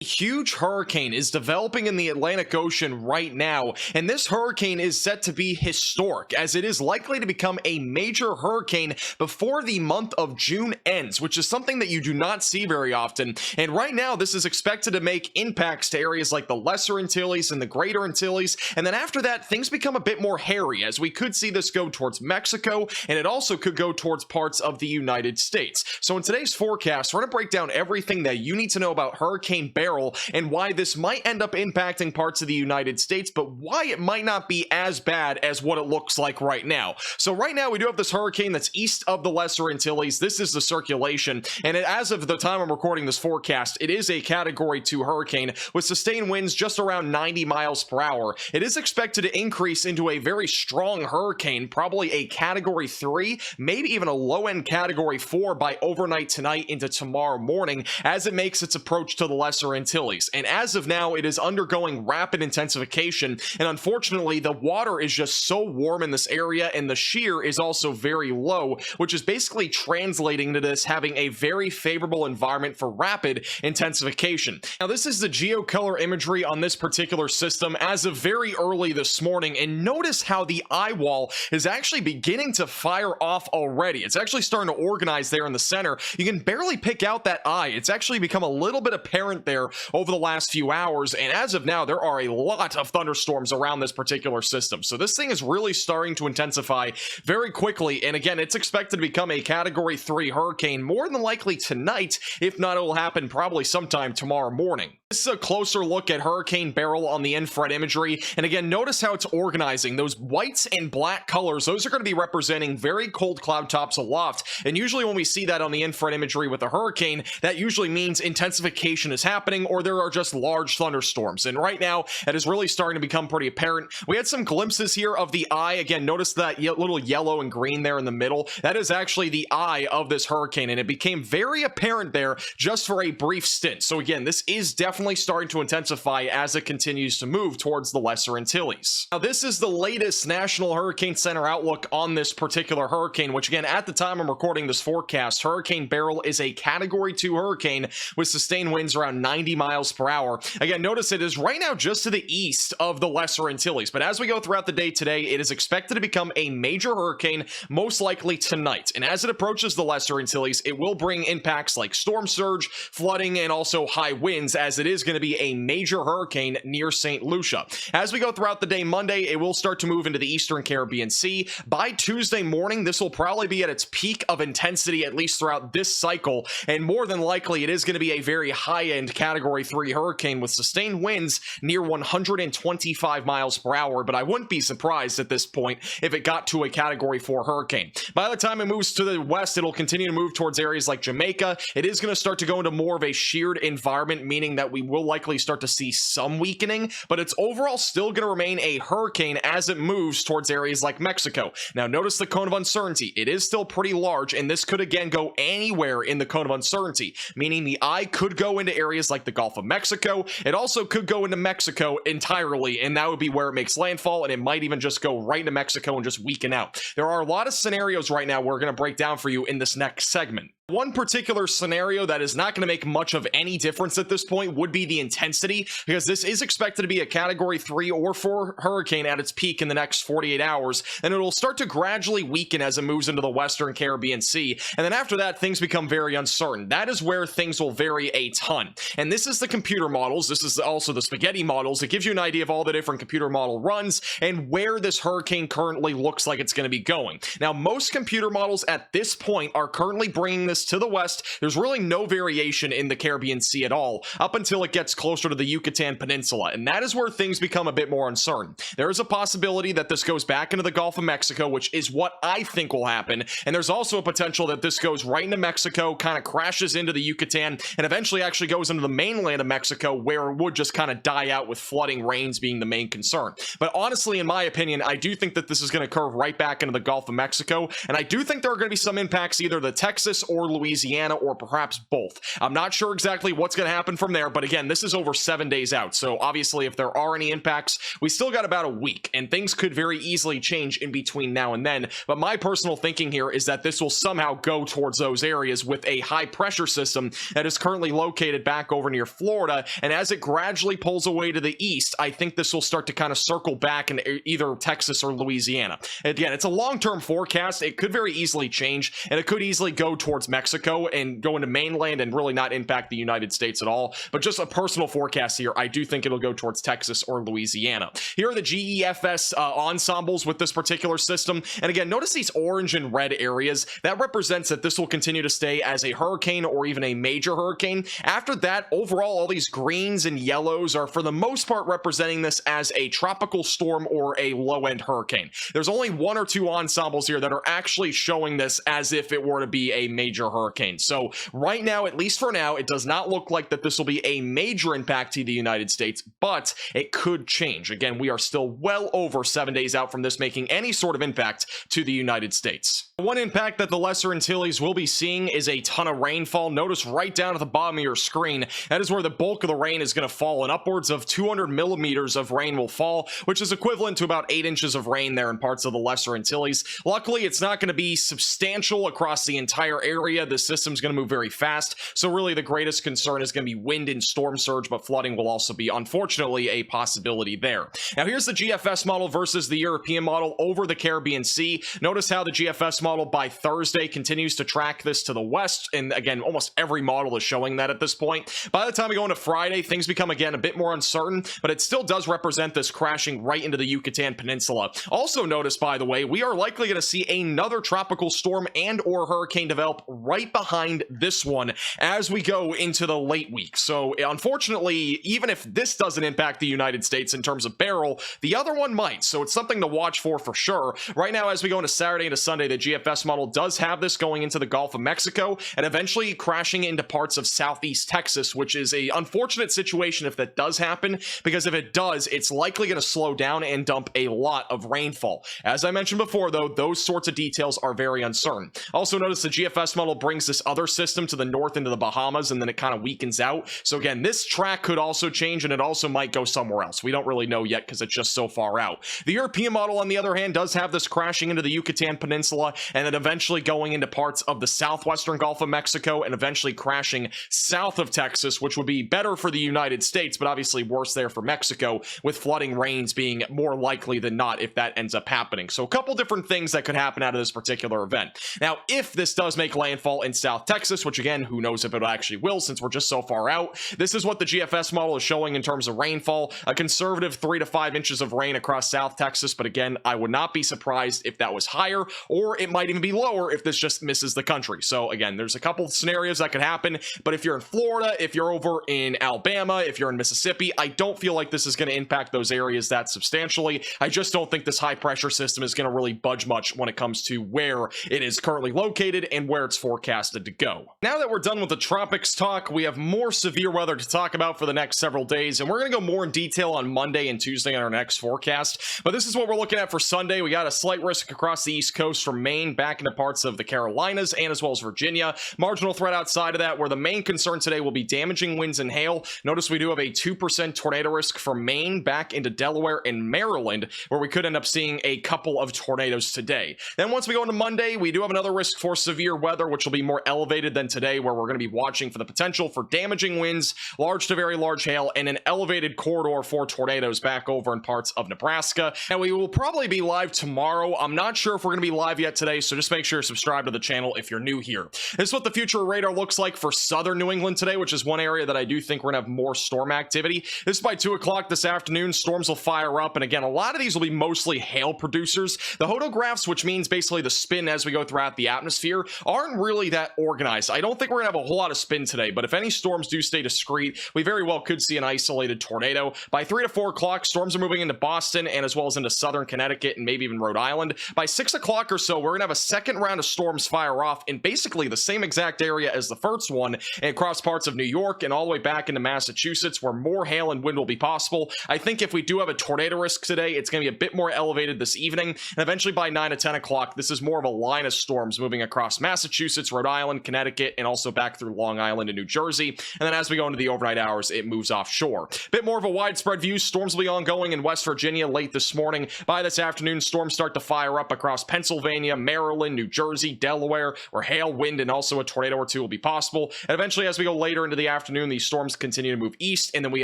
Huge hurricane is developing in the Atlantic Ocean right now, and this hurricane is set to be historic as it is likely to become a major hurricane before the month of June ends, which is something that you do not see very often. And right now, this is expected to make impacts to areas like the Lesser Antilles and the Greater Antilles, and then after that, things become a bit more hairy as we could see this go towards Mexico, and it also could go towards parts of the United States. So in today's forecast, we're going to break down everything that you need to know about Hurricane Beryl and why this might end up impacting parts of the United States, but why it might not be as bad as what it looks like right now. So right now we do have this hurricane that's east of the Lesser Antilles. This is the circulation, and as of the time I'm recording this forecast, it is a Category 2 hurricane with sustained winds just around 90 miles per hour. It is expected to increase into a very strong hurricane, probably a Category 3, maybe even a low-end Category 4 by overnight tonight into tomorrow morning as it makes its approach to the Lesser Antilles. And as of now, it is undergoing rapid intensification, and unfortunately the water is just so warm in this area, and the shear is also very low, which is basically translating to this having a very favorable environment for rapid intensification. Now this is the geocolor imagery on this particular system as of very early this morning, and notice how the eye wall is actually beginning to fire off already. It's actually starting to organize there in the center. You can barely pick out that eye. It's actually become a little bit apparent there over the last few hours, and as of now there are a lot of thunderstorms around this particular system. So this thing is really starting to intensify very quickly, and again, it's expected to become a Category 3 hurricane more than likely tonight. If not, it will happen probably sometime tomorrow morning. This is a closer look at Hurricane Beryl on the infrared imagery, and again, notice how it's organizing. Those whites and black colors, those are going to be representing very cold cloud tops aloft, and usually when we see that on the infrared imagery with a hurricane, that usually means intensification is happening or there are just large thunderstorms. And right now, it is really starting to become pretty apparent. We had some glimpses here of the eye. Again, notice that little yellow and green there in the middle. That is actually the eye of this hurricane, and it became very apparent there just for a brief stint. So again, this is definitely starting to intensify as it continues to move towards the Lesser Antilles. Now, this is the latest National Hurricane Center outlook on this particular hurricane, which again, at the time I'm recording this forecast, Hurricane Beryl is a Category 2 hurricane with sustained winds around 90 miles per hour. Again, notice it is right now just to the east of the Lesser Antilles, but as we go throughout the day today, it is expected to become a major hurricane, most likely tonight. And as it approaches the Lesser Antilles, it will bring impacts like storm surge, flooding, and also high winds, as it is going to be a major hurricane near St. Lucia. As we go throughout the day Monday, it will start to move into the Eastern Caribbean Sea. By Tuesday morning, this will probably be at its peak of intensity, at least throughout this cycle, and more than likely, it is going to be a very high-end Category 3 hurricane with sustained winds near 125 miles per hour, but I wouldn't be surprised at this point if it got to a Category 4 hurricane. By the time it moves to the west, it'll continue to move towards areas like Jamaica. It is going to start to go into more of a sheared environment, meaning that we will likely start to see some weakening, but it's overall still going to remain a hurricane as it moves towards areas like Mexico. Now, notice the cone of uncertainty. It is still pretty large, and this could again go anywhere in the cone of uncertainty, meaning the eye could go into areas like the Gulf of Mexico. It also could go into Mexico entirely, and that would be where it makes landfall, and it might even just go right into Mexico and just weaken out. There are a lot of scenarios right now we're going to break down for you in this next segment. One particular scenario that is not going to make much of any difference at this point would be the intensity, because this is expected to be a Category 3 or 4 hurricane at its peak in the next 48 hours, and it will start to gradually weaken as it moves into the Western Caribbean Sea, and then after that, things become very uncertain. That is where things will vary a ton, and this is the computer models. This is also the spaghetti models. It gives you an idea of all the different computer model runs and where this hurricane currently looks like it's going to be going. Now, most computer models at this point are currently bringing this to the west. There's really no variation in the Caribbean Sea at all up until it gets closer to the Yucatan Peninsula, and that is where things become a bit more uncertain. There is a possibility that this goes back into the Gulf of Mexico, which is what I think will happen, and there's also a potential that this goes right into Mexico, kind of crashes into the Yucatan, and eventually actually goes into the mainland of Mexico, where it would just kind of die out with flooding rains being the main concern. But honestly, in my opinion, I do think that this is going to curve right back into the Gulf of Mexico, and I do think there are going to be some impacts either to Texas or Louisiana, or perhaps both. I'm not sure exactly what's going to happen from there, but again, this is over 7 days out, so obviously if there are any impacts, we still got about a week, and things could very easily change in between now and then. But my personal thinking here is that this will somehow go towards those areas with a high pressure system that is currently located back over near Florida, and as it gradually pulls away to the east, I think this will start to kind of circle back in either Texas or Louisiana. Again, it's a long-term forecast. It could very easily change, and it could easily go towards Mexico and go into mainland and really not impact the United States at all. But just a personal forecast here, I do think it'll go towards Texas or Louisiana. Here are the GEFS ensembles with this particular system, and again, notice these orange and red areas. That represents that this will continue to stay as a hurricane or even a major hurricane. After that, overall, all these greens and yellows are for the most part representing this as a tropical storm or a low-end hurricane. There's only one or two ensembles here that are actually showing this as if it were to be a major hurricane. So right now, at least for now, it does not look like that this will be a major impact to the United States, but it could change. Again, we are still well over 7 days out from this making any sort of impact to the United States. One impact that the Lesser Antilles will be seeing is a ton of rainfall. Notice right down at the bottom of your screen, that is where the bulk of the rain is going to fall, and upwards of 200 millimeters of rain will fall, which is equivalent to about 8 inches of rain there in parts of the Lesser Antilles. Luckily, it's not going to be substantial across the entire area. The system's going to move very fast, so really the greatest concern is going to be wind and storm surge, but flooding will also be, unfortunately, a possibility there. Now, here's the GFS model versus the European model over the Caribbean Sea. Notice how the GFS model by Thursday continues to track this to the west, and again, almost every model is showing that at this point. By the time we go into Friday, things become again a bit more uncertain, but it still does represent this crashing right into the Yucatan Peninsula. Also notice, by the way, we are likely going to see another tropical storm and or hurricane develop right behind this one as we go into the late week. So unfortunately, even if this doesn't impact the United States in terms of Beryl, the other one might. So it's something to watch for sure. Right now, as we go into Saturday into Sunday, the GFS model does have this going into the Gulf of Mexico and eventually crashing into parts of southeast Texas, which is a unfortunate situation if that does happen, because if it does, it's likely going to slow down and dump a lot of rainfall. As I mentioned before, though, those sorts of details are very uncertain. Also notice the GFS model brings this other system to the north into the Bahamas, and then it kind of weakens out. So again, this track could also change, and it also might go somewhere else. We don't really know yet because it's just so far out. The European model, on the other hand, does have this crashing into the Yucatan Peninsula and then eventually going into parts of the southwestern Gulf of Mexico and eventually crashing south of Texas, which would be better for the United States, but obviously worse there for Mexico, with flooding rains being more likely than not if that ends up happening. So a couple different things that could happen out of this particular event. Now, if this does make landfall in South Texas, which again, who knows if it actually will since we're just so far out, this is what the GFS model is showing in terms of rainfall, a conservative 3 to 5 inches of rain across South Texas, but again, I would not be surprised if that was higher, or it might even be lower if this just misses the country. So again, there's a couple of scenarios that could happen, but if you're in Florida, if you're over in Alabama, if you're in Mississippi, I don't feel like this is going to impact those areas that substantially. I just don't think this high pressure system is going to really budge much when it comes to where it is currently located and where it's forecasted to go. Now that we're done with the tropics talk, we have more severe weather to talk about for the next several days, and we're going to go more in detail on Monday and Tuesday on our next forecast. But this is what we're looking at for Sunday. We got a slight risk across the East Coast from Maine back into parts of the Carolinas and as well as Virginia. Marginal threat outside of that, where the main concern today will be damaging winds and hail. Notice we do have a 2% tornado risk from Maine back into Delaware and Maryland, where we could end up seeing a couple of tornadoes today. Then once we go into Monday, we do have another risk for severe weather, which will be more elevated than today, where we're going to be watching for the potential for damaging winds, large to very large hail, and an elevated corridor for tornadoes back over in parts of Nebraska. And we will probably be live tomorrow. I'm not sure if we're going to be live yet today, so just make sure you're subscribed to the channel if you're new here. This is what the future radar looks like for southern New England today, which is one area that I do think we're going to have more storm activity. This is by 2 o'clock this afternoon. Storms will fire up, and again, a lot of these will be mostly hail producers. The hodographs, which means basically the spin as we go throughout the atmosphere, aren't really that organized. I don't think we're going to have a whole lot of spin today, but if any storms do stay discreet, we very well could see an isolated tornado. By 3 to 4 o'clock, storms are moving into Boston and as well as into southern Connecticut and maybe even Rhode Island. By 6 o'clock or so, we're going to have a second round of storms fire off in basically the same exact area as the first one, and across parts of New York and all the way back into Massachusetts, where more hail and wind will be possible. I think if we do have a tornado risk today, it's going to be a bit more elevated this evening, and eventually by 9 to 10 o'clock, this is more of a line of storms moving across Massachusetts, Massachusetts, Rhode Island, Connecticut, and also back through Long Island and New Jersey. And then as we go into the overnight hours, it moves offshore. Bit more of a widespread view. Storms will be ongoing in West Virginia late this morning. By this afternoon, storms start to fire up across Pennsylvania, Maryland, New Jersey, Delaware, where hail, wind, and also a tornado or two will be possible. And eventually, as we go later into the afternoon, these storms continue to move east, and then we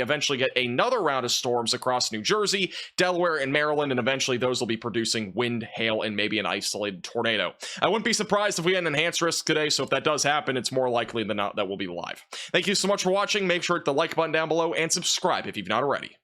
eventually get another round of storms across New Jersey, Delaware, and Maryland, and eventually those will be producing wind, hail, and maybe an isolated tornado. I wouldn't be surprised if we had an enhanced risk today, so if that does happen, it's more likely than not that we'll be live. Thank you so much for watching. Make sure to hit the like button down below and subscribe if you've not already.